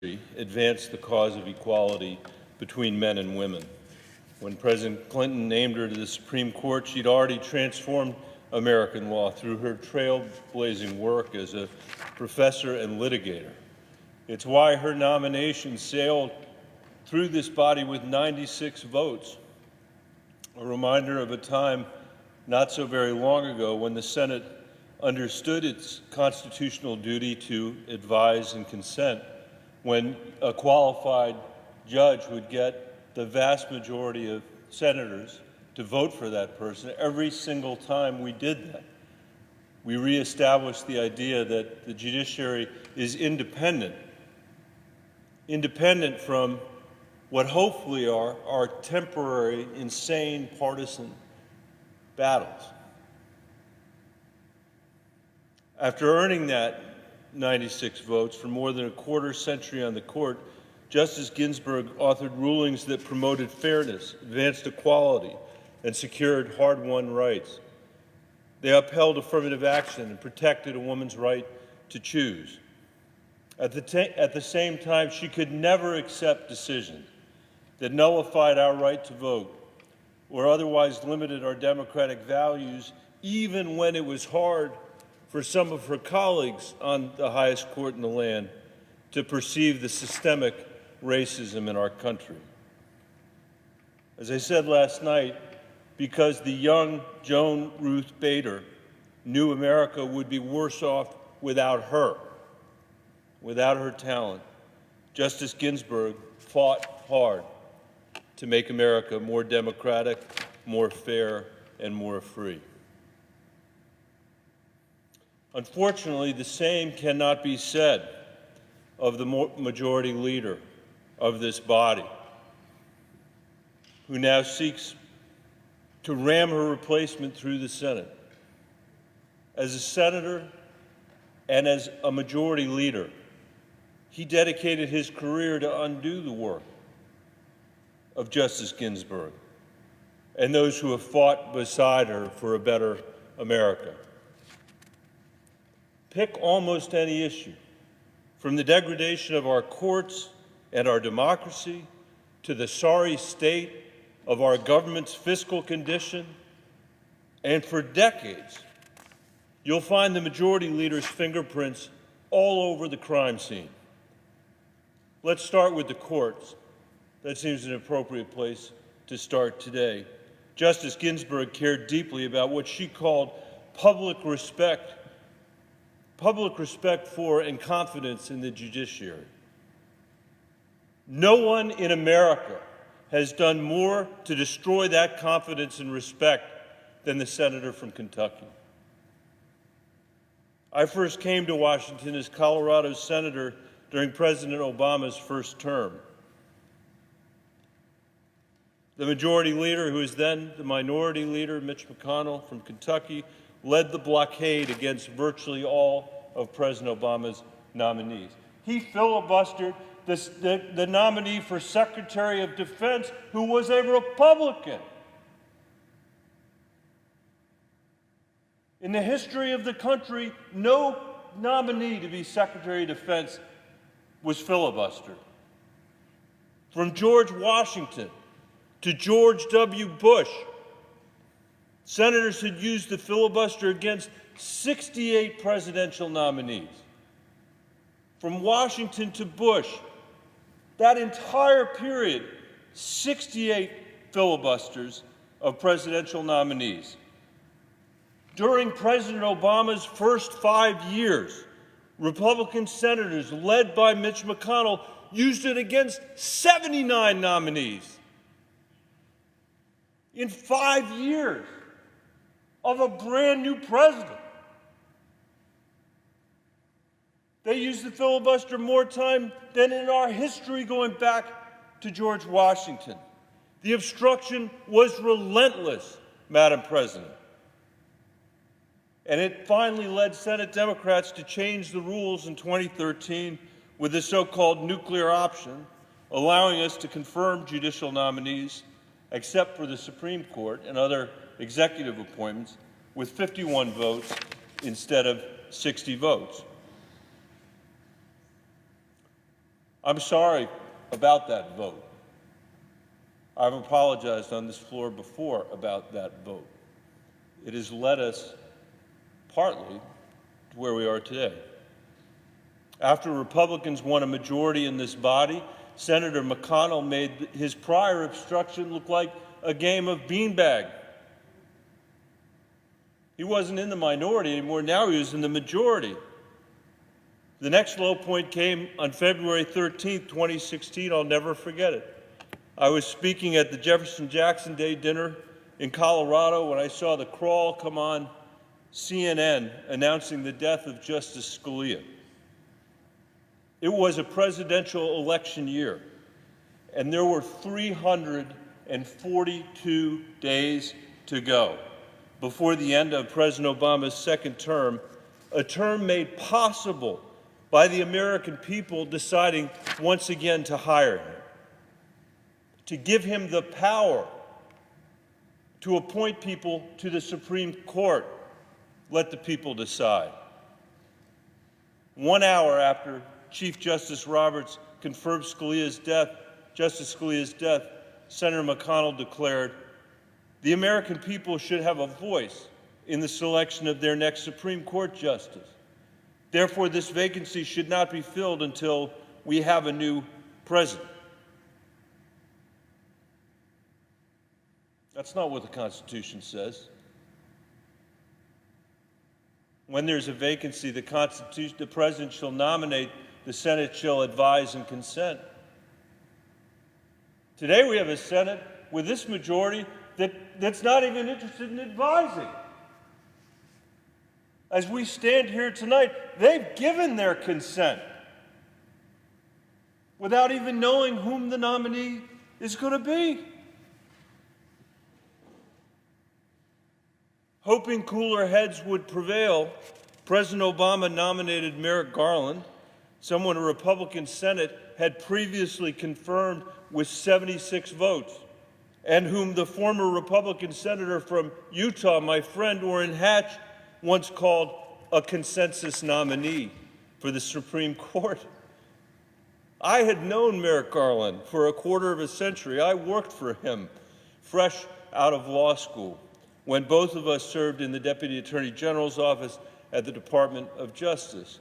advanced the cause of equality between men and women. When President Clinton named her to the Supreme Court, she'd already transformed American law through her trailblazing work as a professor and litigator. It's why her nomination sailed through this body with 96 votes, a reminder of a time not so very long ago when the Senate understood its constitutional duty to advise and consent, when a qualified judge would get the vast majority of senators to vote for that person every single time we did that. We reestablished the idea that the judiciary is independent from what hopefully are temporary, insane, partisan battles. After earning that 96 votes for more than a quarter century on the court, Justice Ginsburg authored rulings that promoted fairness, advanced equality, and secured hard-won rights. They upheld affirmative action and protected a woman's right to choose. At the same time, she could never accept decisions that nullified our right to vote or otherwise limited our democratic values, even when it was hard for some of her colleagues on the highest court in the land to perceive the systemic racism in our country. As I said last night, because the young Joan Ruth Bader knew America would be worse off without her talent, Justice Ginsburg fought hard to make America more democratic, more fair, and more free. Unfortunately, the same cannot be said of the majority leader of this body, who now seeks to ram her replacement through the Senate. As a senator and as a majority leader, he dedicated his career to undo the work of Justice Ginsburg and those who have fought beside her for a better America. Pick almost any issue, from the degradation of our courts and our democracy to the sorry state of our government's fiscal condition, and for decades, you'll find the majority leader's fingerprints all over the crime scene. Let's start with the courts. That seems an appropriate place to start today. Justice Ginsburg cared deeply about what she called public respect for and confidence in the judiciary. No one in America has done more to destroy that confidence and respect than the senator from Kentucky. I first came to Washington as Colorado's senator during President Obama's first term. The majority leader, who was then the minority leader, Mitch McConnell from Kentucky, led the blockade against virtually all of President Obama's nominees. He filibustered the nominee for Secretary of Defense, who was a Republican. In the history of the country, no nominee to be Secretary of Defense was filibustered. From George Washington to George W. Bush, senators had used the filibuster against 68 presidential nominees. From Washington to Bush, that entire period, 68 filibusters of presidential nominees. During President Obama's first 5 years, Republican senators, led by Mitch McConnell, used it against 79 nominees. In 5 years of a brand new president. They used the filibuster more time than in our history going back to George Washington. The obstruction was relentless, Madam President. And it finally led Senate Democrats to change the rules in 2013 with the so-called nuclear option, allowing us to confirm judicial nominees, except for the Supreme Court and other executive appointments, with 51 votes instead of 60 votes. I'm sorry about that vote. I've apologized on this floor before about that vote. It has led us partly to where we are today. After Republicans won a majority in this body, Senator McConnell made his prior obstruction look like a game of beanbag. He wasn't in the minority anymore, now he was in the majority. The next low point came on February 13th, 2016. I'll never forget it. I was speaking at the Jefferson-Jackson Day dinner in Colorado when I saw the crawl come on CNN announcing the death of Justice Scalia. It was a presidential election year, and there were 342 days to go before the end of President Obama's second term, a term made possible by the American people deciding once again to hire him, to give him the power to appoint people to the Supreme Court. Let the people decide. 1 hour after Chief Justice Roberts confirmed Justice Scalia's death, Senator McConnell declared, "The American people should have a voice in the selection of their next Supreme Court justice. Therefore, this vacancy should not be filled until we have a new president." That's not what the Constitution says. When there's a vacancy, the president shall nominate, the Senate shall advise and consent. Today we have a Senate with this majority that's not even interested in advising. As we stand here tonight, they've given their consent without even knowing whom the nominee is going to be. Hoping cooler heads would prevail, President Obama nominated Merrick Garland, someone a Republican Senate had previously confirmed with 76 votes, and whom the former Republican senator from Utah, my friend Orrin Hatch, once called a consensus nominee for the Supreme Court. I had known Merrick Garland for a quarter of a century. I worked for him fresh out of law school when both of us served in the Deputy Attorney General's office at the Department of Justice.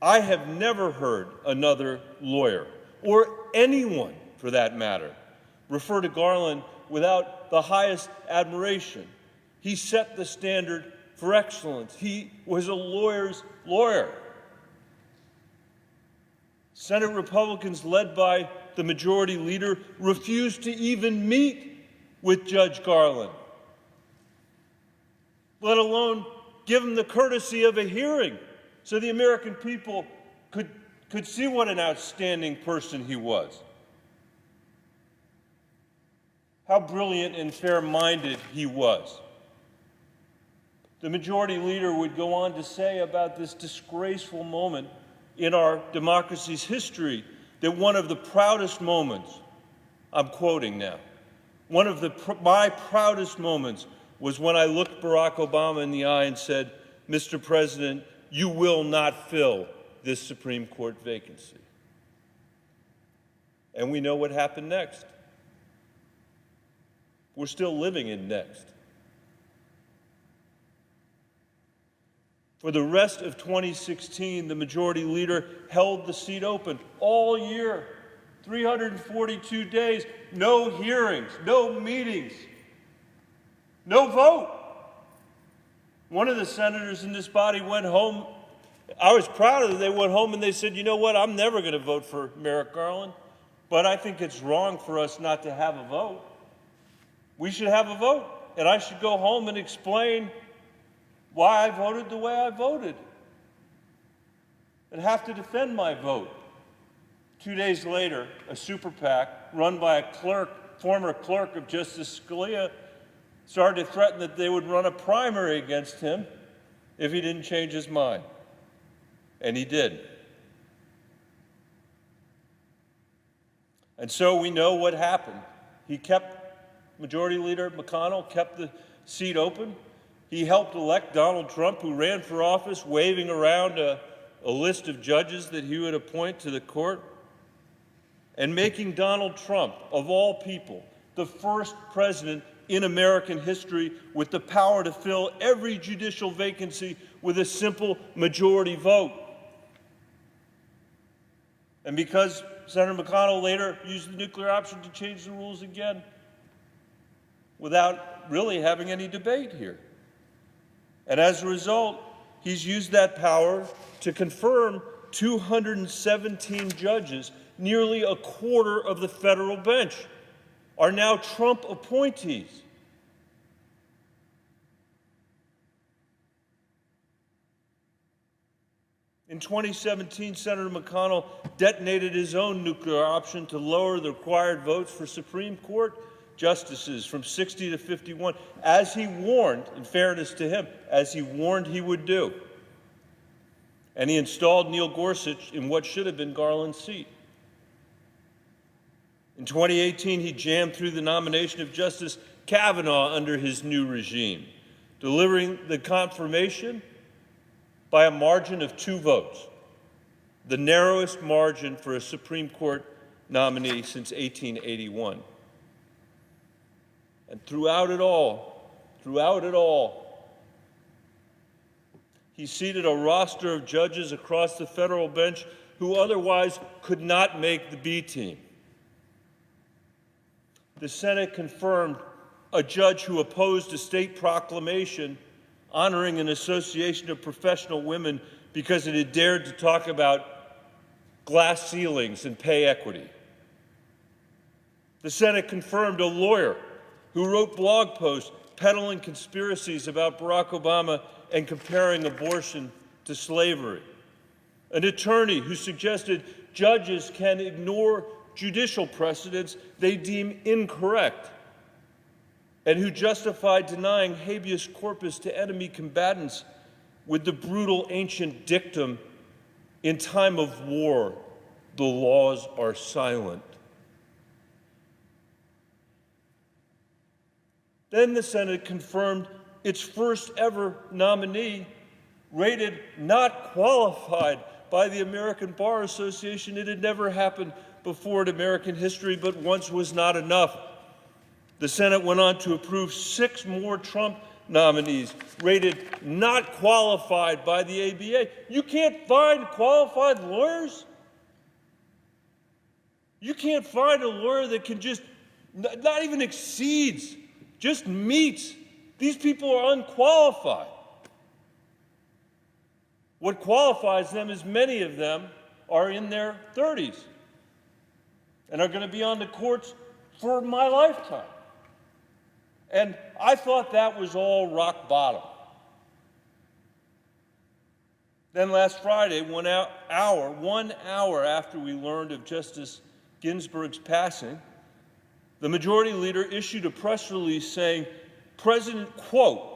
I have never heard another lawyer, or anyone for that matter, refer to Garland without the highest admiration. He set the standard for excellence. He was a lawyer's lawyer. Senate Republicans, led by the majority leader, refused to even meet with Judge Garland, let alone give him the courtesy of a hearing so the American people could see what an outstanding person he was, how brilliant and fair-minded he was. The majority leader would go on to say about this disgraceful moment in our democracy's history that one of the proudest moments, I'm quoting now, my proudest moments was when I looked Barack Obama in the eye and said, "Mr. President, you will not fill this Supreme Court vacancy." And we know what happened next. We're still living in next. For the rest of 2016, the majority leader held the seat open all year, 342 days, no hearings, no meetings, no vote. One of the senators in this body went home. I was proud of it. They went home and they said, "You know what, I'm never going to vote for Merrick Garland, but I think it's wrong for us not to have a vote. We should have a vote, and I should go home and explain why I voted the way I voted and have to defend my vote." 2 days later, a super PAC run by a former clerk of Justice Scalia started to threaten that they would run a primary against him if he didn't change his mind. And he did. And so we know what happened. Majority Leader McConnell kept the seat open. He helped elect Donald Trump, who ran for office waving around a list of judges that he would appoint to the court. and making Donald Trump, of all people, the first president in American history with the power to fill every judicial vacancy with a simple majority vote. And because Senator McConnell later used the nuclear option to change the rules again without really having any debate here. And as a result, he's used that power to confirm 217 judges, nearly a quarter of the federal bench, are now Trump appointees. In 2017, Senator McConnell detonated his own nuclear option to lower the required votes for Supreme Court justices from 60 to 51, as he warned, in fairness to him, as he warned he would do. And he installed Neil Gorsuch in what should have been Garland's seat. In 2018, he jammed through the nomination of Justice Kavanaugh under his new regime, delivering the confirmation by a margin of 2 votes, the narrowest margin for a Supreme Court nominee since 1881. And throughout it all, he seated a roster of judges across the federal bench who otherwise could not make the B team. The Senate confirmed a judge who opposed a state proclamation honoring an association of professional women because it had dared to talk about glass ceilings and pay equity. The Senate confirmed a lawyer who wrote blog posts peddling conspiracies about Barack Obama and comparing abortion to slavery. An attorney who suggested judges can ignore judicial precedents they deem incorrect, and who justified denying habeas corpus to enemy combatants with the brutal ancient dictum, "In time of war, the laws are silent." Then the Senate confirmed its first ever nominee, rated not qualified by the American Bar Association. It had never happened before in American history, but once was not enough. The Senate went on to approve 6 more Trump nominees, rated not qualified by the ABA. You can't find qualified lawyers? You can't find a lawyer that can just, not even exceeds, just meets. These people are unqualified. What qualifies them is many of them are in their 30s and are going to be on the courts for my lifetime. And I thought that was all rock bottom. Then last Friday, 1 hour after we learned of Justice Ginsburg's passing, the majority leader issued a press release saying, quote,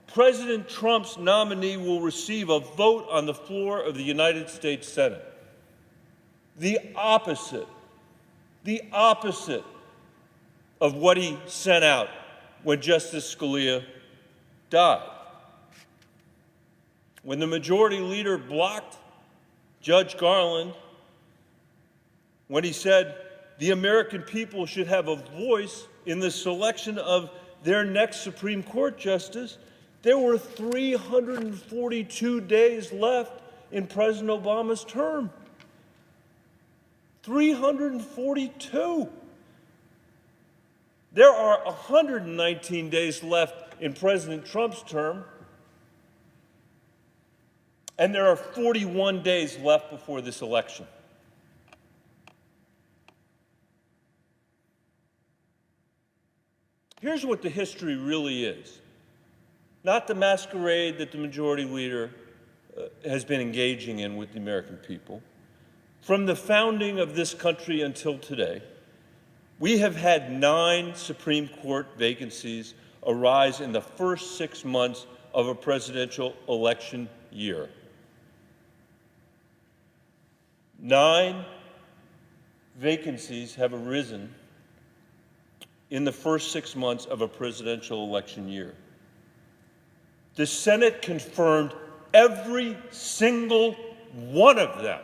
President Trump's nominee will receive a vote on the floor of the United States Senate. The opposite of what he sent out when Justice Scalia died. When the majority leader blocked Judge Garland, when he said the American people should have a voice in the selection of their next Supreme Court justice, there were 342 days left in President Obama's term. 342. There are 119 days left in President Trump's term, and there are 41 days left before this election. Here's what the history really is. Not the masquerade that the majority leader has been engaging in with the American people. From the founding of this country until today, we have had 9 Supreme Court vacancies arise in the first 6 months of a presidential election year. 9 vacancies have arisen in the first 6 months of a presidential election year. The Senate confirmed every single one of them.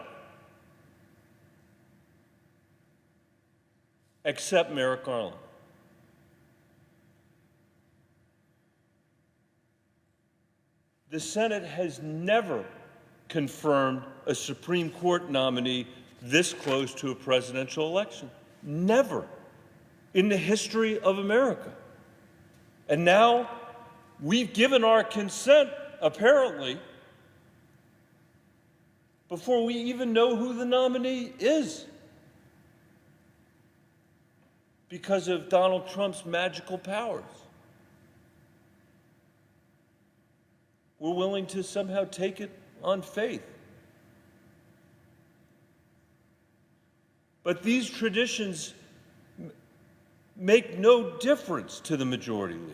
except Merrick Garland. The Senate has never confirmed a Supreme Court nominee this close to a presidential election. Never in the history of America. And now we've given our consent, apparently, before we even know who the nominee is, because of Donald Trump's magical powers. We're willing to somehow take it on faith. But these traditions make no difference to the majority leader.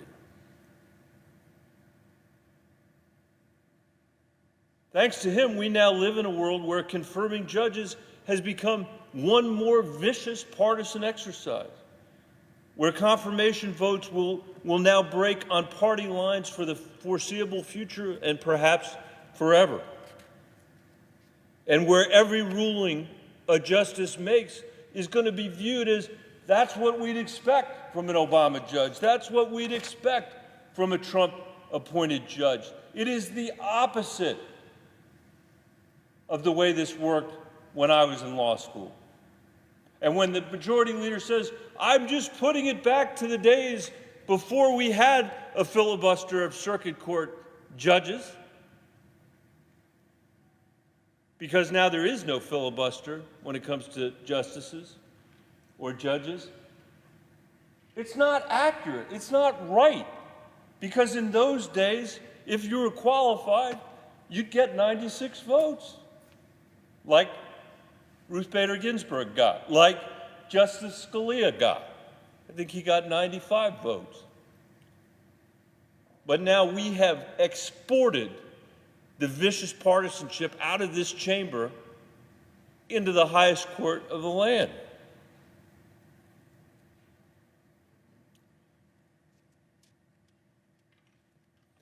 Thanks to him, we now live in a world where confirming judges has become one more vicious partisan exercise, where confirmation votes will now break on party lines for the foreseeable future and perhaps forever, and where every ruling a justice makes is going to be viewed as that's what we'd expect from an Obama judge. That's what we'd expect from a Trump-appointed judge. It is the opposite of the way this worked when I was in law school. And when the majority leader says, I'm just putting it back to the days before we had a filibuster of circuit court judges, because now there is no filibuster when it comes to justices or judges. It's not accurate. It's not right. Because in those days, if you were qualified, you'd get 96 votes, like Ruth Bader Ginsburg got, like Justice Scalia got. I think he got 95 votes. But now we have exported the vicious partisanship out of this chamber into the highest court of the land.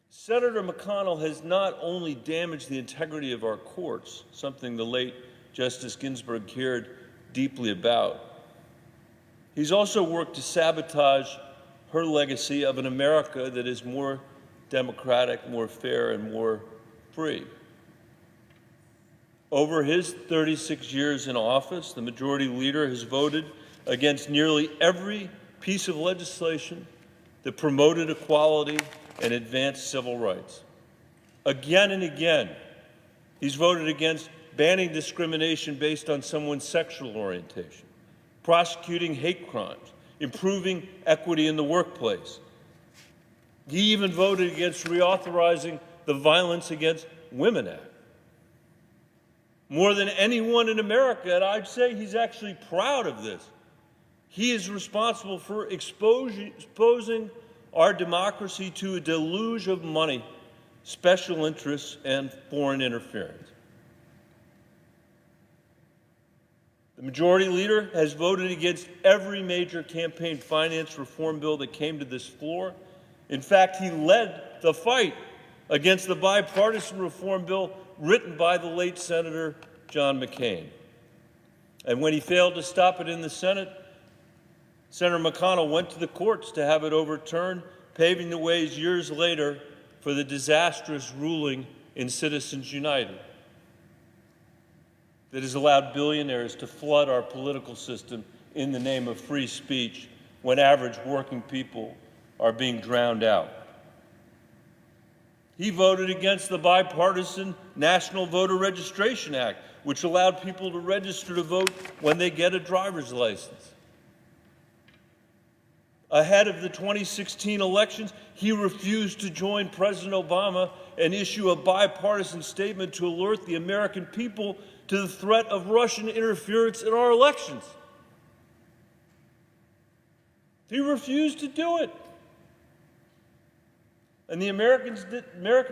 Senator McConnell has not only damaged the integrity of our courts, something the late Justice Ginsburg cared deeply about, he's also worked to sabotage her legacy of an America that is more democratic, more fair, and more free. Over his 36 years in office, the majority leader has voted against nearly every piece of legislation that promoted equality and advanced civil rights. Again and again, he's voted against banning discrimination based on someone's sexual orientation, prosecuting hate crimes, improving equity in the workplace. He even voted against reauthorizing the Violence Against Women Act. More than anyone in America, and I'd say he's actually proud of this, he is responsible for exposing our democracy to a deluge of money, special interests, and foreign interference. The majority leader has voted against every major campaign finance reform bill that came to this floor. In fact, he led the fight against the bipartisan reform bill written by the late Senator John McCain. And when he failed to stop it in the Senate, Senator McConnell went to the courts to have it overturned, paving the way years later for the disastrous ruling in Citizens United that has allowed billionaires to flood our political system in the name of free speech when average working people are being drowned out. He voted against the bipartisan National Voter Registration Act, which allowed people to register to vote when they get a driver's license. Ahead of the 2016 elections, he refused to join President Obama and issue a bipartisan statement to alert the American people to the threat of Russian interference in our elections. He refused to do it. And the American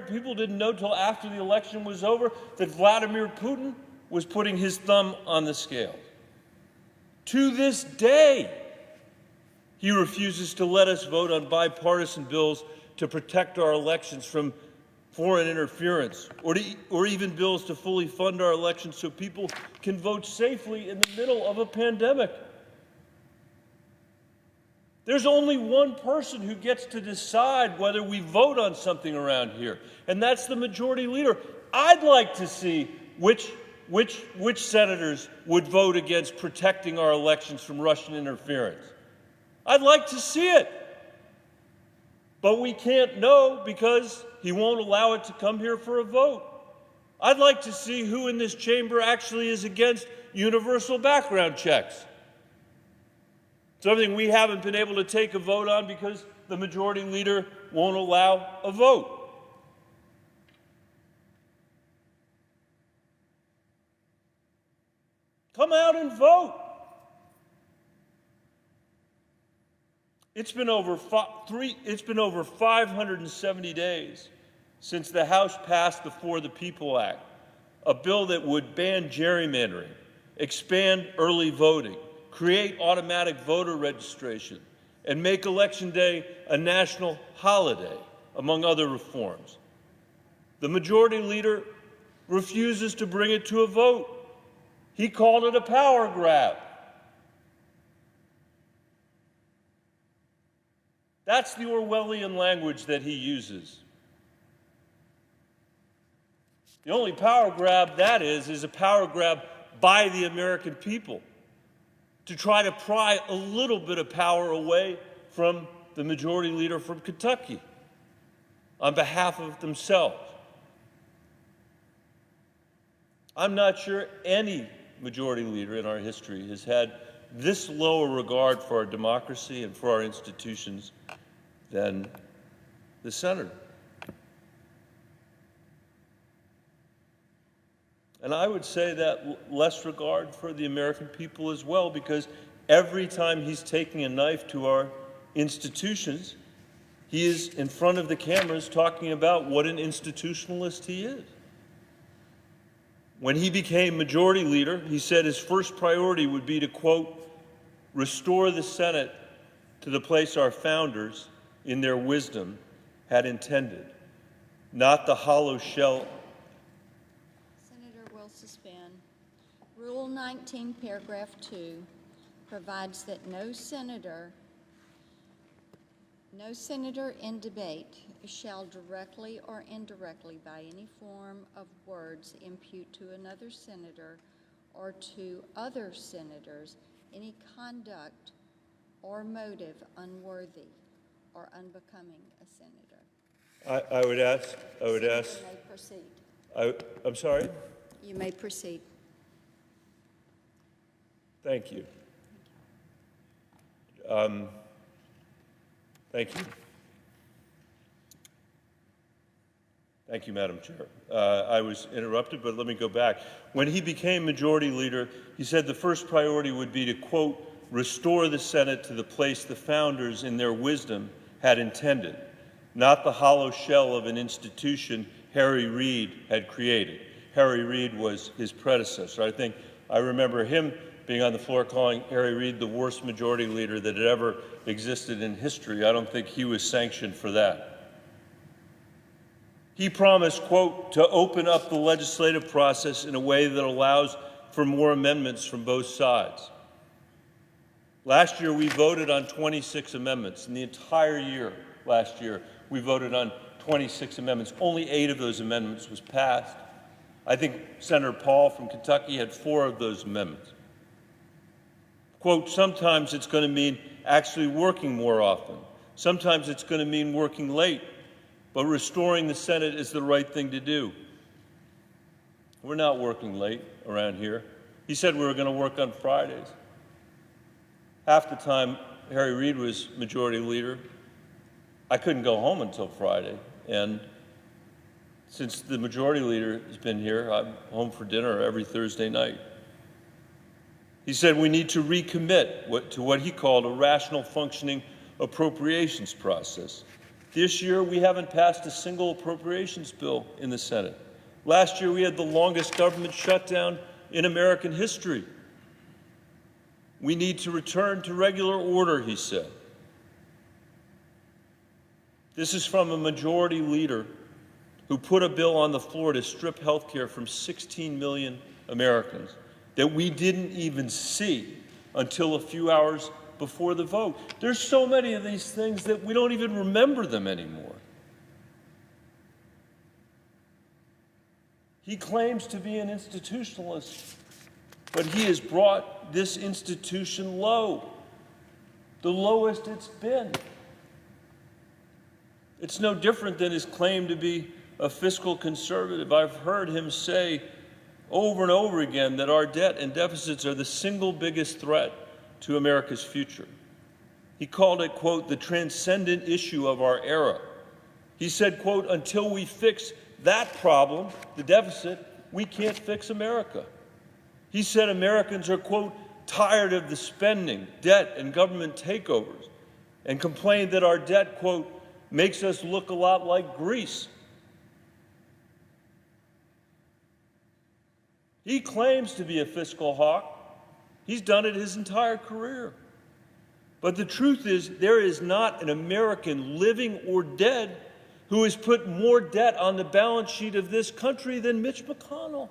people didn't know till after the election was over that Vladimir Putin was putting his thumb on the scale. To this day, he refuses to let us vote on bipartisan bills to protect our elections from foreign interference, or even bills to fully fund our elections so people can vote safely in the middle of a pandemic. There's only one person who gets to decide whether we vote on something around here, and that's the majority leader. I'd like to see which senators would vote against protecting our elections from Russian interference. I'd like to see it. But we can't know because he won't allow it to come here for a vote. I'd like to see who in this chamber actually is against universal background checks. Something we haven't been able to take a vote on because the majority leader won't allow a vote. Come out and vote. It's been over 570 days since the House passed the For the People Act, a bill that would ban gerrymandering, expand early voting, create automatic voter registration, and make Election Day a national holiday, among other reforms. The majority leader refuses to bring it to a vote. He called it a power grab. That's the Orwellian language that he uses. The only power grab that is a power grab by the American people to try to pry a little bit of power away from the majority leader from Kentucky on behalf of themselves. I'm not sure any majority leader in our history has had this low a regard for our democracy and for our institutions than the senator. And I would say that less regard for the American people as well, because every time he's taking a knife to our institutions, he is in front of the cameras talking about what an institutionalist he is. When he became majority leader, he said his first priority would be to, quote, restore the Senate to the place our founders, in their wisdom, had intended, not the hollow shell. Senator will suspend. Rule 19, paragraph 2, provides that no senator in debate shall directly or indirectly by any form of words impute to another senator or to other senators any conduct or motive unworthy or unbecoming a senator. I would ask. You may proceed. I'm sorry? You may proceed. Thank you. Thank you. Thank you, Madam Chair. I was interrupted, but let me go back. When he became majority leader, he said the first priority would be to, quote, restore the Senate to the place the founders in their wisdom had intended, not the hollow shell of an institution Harry Reid had created. Harry Reid was his predecessor. I remember him being on the floor calling Harry Reid the worst majority leader that had ever existed in history. I don't think he was sanctioned for that. He promised, quote, to open up the legislative process in a way that allows for more amendments from both sides. Last year, we voted on 26 amendments. In the entire year last year, we voted on 26 amendments. Only 8 of those amendments was passed. I think Senator Paul from Kentucky had 4 of those amendments. Quote, sometimes it's going to mean actually working more often. Sometimes it's going to mean working late, but restoring the Senate is the right thing to do. We're not working late around here. He said we were going to work on Fridays. Half the time Harry Reid was majority leader, I couldn't go home until Friday. And since the majority leader has been here, I'm home for dinner every Thursday night. He said we need to recommit to what he called a rational functioning appropriations process. This year, we haven't passed a single appropriations bill in the Senate. Last year, we had the longest government shutdown in American history. We need to return to regular order, he said. This is from a majority leader who put a bill on the floor to strip health care from 16 million Americans that we didn't even see until a few hours before the vote. There's so many of these things that we don't even remember them anymore. He claims to be an institutionalist, but he has brought this institution low, the lowest it's been. It's no different than his claim to be a fiscal conservative. I've heard him say over and over again that our debt and deficits are the single biggest threat to America's future. He called it, quote, the transcendent issue of our era. He said, quote, until we fix that problem, the deficit, we can't fix America. He said Americans are, quote, tired of the spending, debt, and government takeovers, and complained that our debt, quote, makes us look a lot like Greece. He claims to be a fiscal hawk. He's done it his entire career. But the truth is, there is not an American, living or dead, who has put more debt on the balance sheet of this country than Mitch McConnell.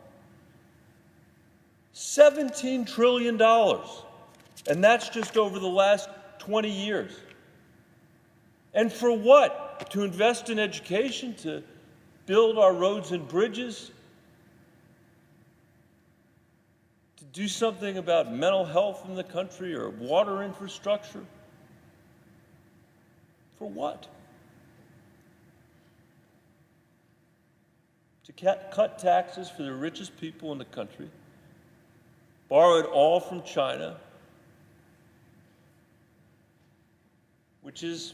$17 trillion. And that's just over the last 20 years. And for what? To invest in education, to build our roads and bridges, to do something about mental health in the country or water infrastructure? For what? To cut taxes for the richest people in the country, borrow it all from China, which is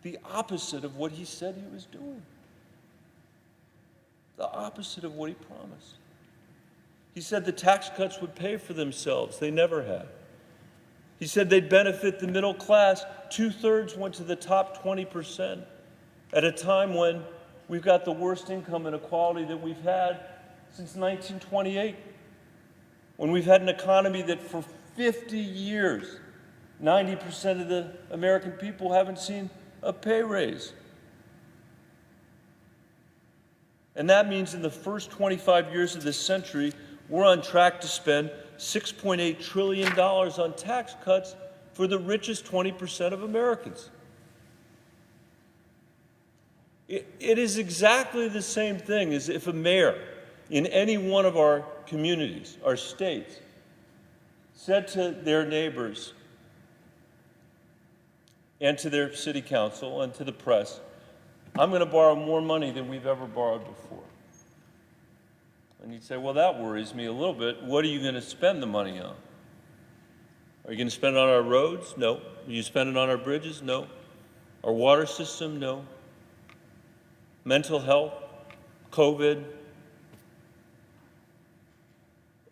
the opposite of what he said he was doing. The opposite of what he promised. He said the tax cuts would pay for themselves. They never have. He said they'd benefit the middle class. 2/3 went to the top 20% at a time when we've got the worst income inequality that we've had since 1928. When we've had an economy that for 50 years, 90% of the American people haven't seen a pay raise. And that means in the first 25 years of this century, we're on track to spend $6.8 trillion on tax cuts for the richest 20% of Americans. It is exactly the same thing as if a mayor in any one of our communities, our states, said to their neighbors and to their city council and to the press, I'm going to borrow more money than we've ever borrowed before. And you'd say, well, that worries me a little bit. What are you going to spend the money on? Are you going to spend it on our roads? No. Are you spend it on our bridges? No. Our water system? No. Mental health? COVID?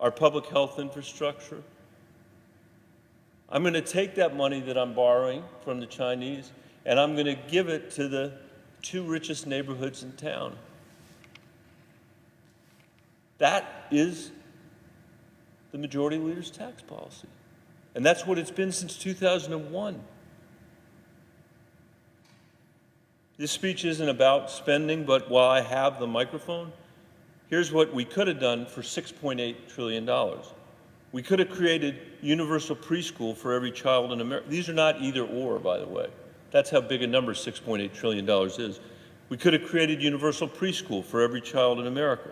Our public health infrastructure? I'm going to take that money that I'm borrowing from the Chinese and I'm going to give it to the 2 richest neighborhoods in town. That is the majority leader's tax policy. And that's what it's been since 2001. This speech isn't about spending, but while I have the microphone, here's what we could have done for $6.8 trillion. We could have created universal preschool for every child in America. These are not either or, by the way. That's how big a number $6.8 trillion is. We could have created universal preschool for every child in America.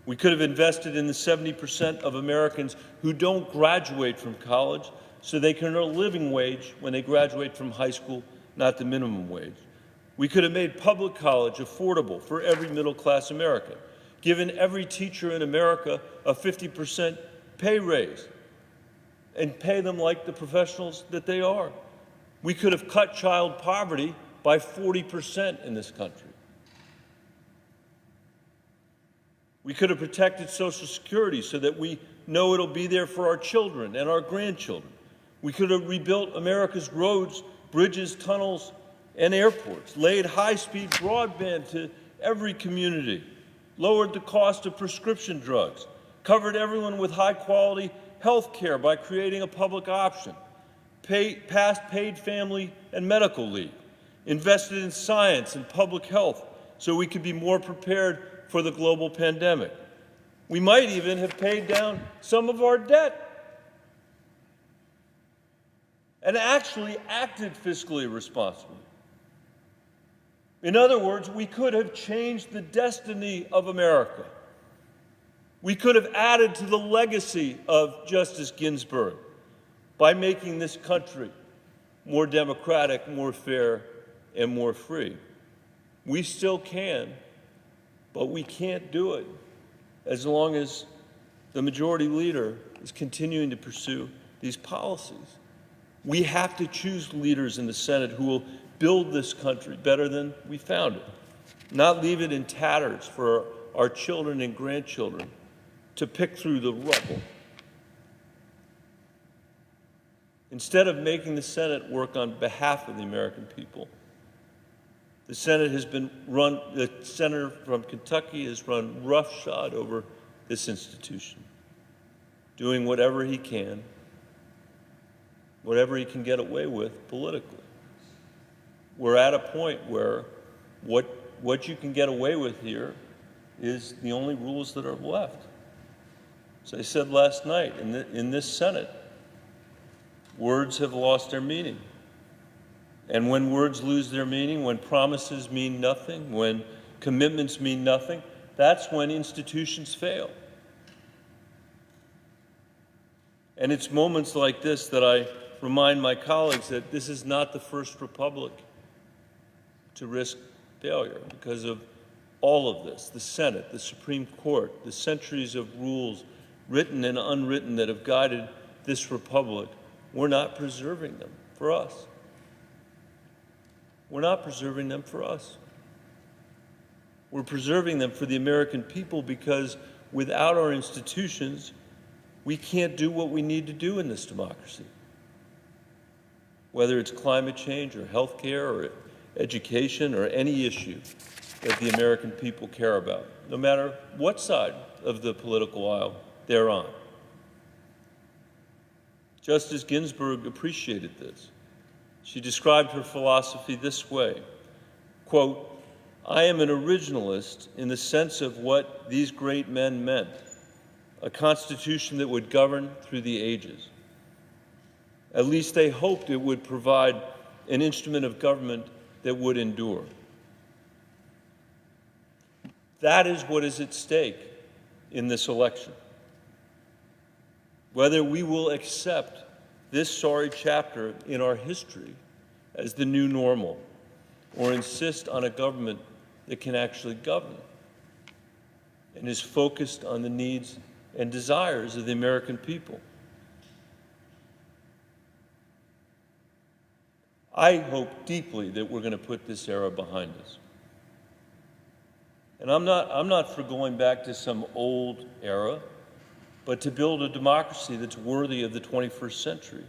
We could have invested in the 70% of Americans who don't graduate from college so they can earn a living wage when they graduate from high school, not the minimum wage. We could have made public college affordable for every middle-class American, given every teacher in America a 50% pay raise, and pay them like the professionals that they are. We could have cut child poverty by 40% in this country. We could have protected Social Security so that we know it'll be there for our children and our grandchildren. We could have rebuilt America's roads, bridges, tunnels, and airports, laid high-speed broadband to every community, lowered the cost of prescription drugs, covered everyone with high-quality health care by creating a public option, passed paid family and medical leave, invested in science and public health so we could be more prepared for the global pandemic. We might even have paid down some of our debt. and actually acted fiscally responsibly. In other words, we could have changed the destiny of America. We could have added to the legacy of Justice Ginsburg by making this country more democratic, more fair, and more free. We still can, but we can't do it as long as the majority leader is continuing to pursue these policies. We have to choose leaders in the Senate who will build this country better than we found it, not leave it in tatters for our children and grandchildren to pick through the rubble. Instead of making the Senate work on behalf of the American people, the senator from Kentucky has run roughshod over this institution, doing whatever he can get away with politically. We're at a point where what you can get away with here is the only rules that are left. As I said last night, in this Senate, words have lost their meaning. And when words lose their meaning, when promises mean nothing, when commitments mean nothing, that's when institutions fail. And it's moments like this that I remind my colleagues that this is not the first republic to risk failure because of all of this, the Senate, the Supreme Court, the centuries of rules, written and unwritten, that have guided this republic. We're not preserving them for us. We're not preserving them for us. We're preserving them for the American people, because without our institutions, we can't do what we need to do in this democracy. Whether it's climate change or health care or education or any issue that the American people care about, no matter what side of the political aisle they're on. Justice Ginsburg appreciated this. She described her philosophy this way, quote, "I am an originalist in the sense of what these great men meant, a constitution that would govern through the ages. At least they hoped it would provide an instrument of government that would endure." That is what is at stake in this election. Whether we will accept this sorry chapter in our history as the new normal, or insist on a government that can actually govern and is focused on the needs and desires of the American people. I hope deeply that we're going to put this era behind us. And I'm not for going back to some old era, but to build a democracy that's worthy of the 21st century,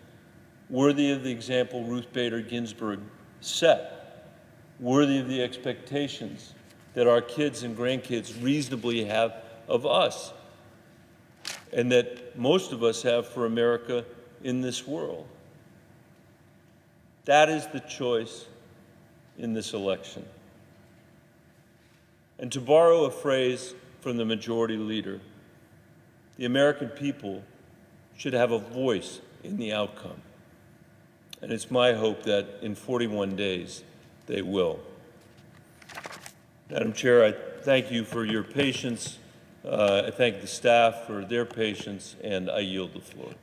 worthy of the example Ruth Bader Ginsburg set, worthy of the expectations that our kids and grandkids reasonably have of us, and that most of us have for America in this world. That is the choice in this election. And to borrow a phrase from the majority leader, the American people should have a voice in the outcome. And it's my hope that in 41 days they will. Madam Chair, I thank you for your patience. I thank the staff for their patience, and I yield the floor.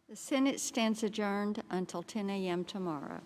The Senate stands adjourned until 10 a.m. tomorrow.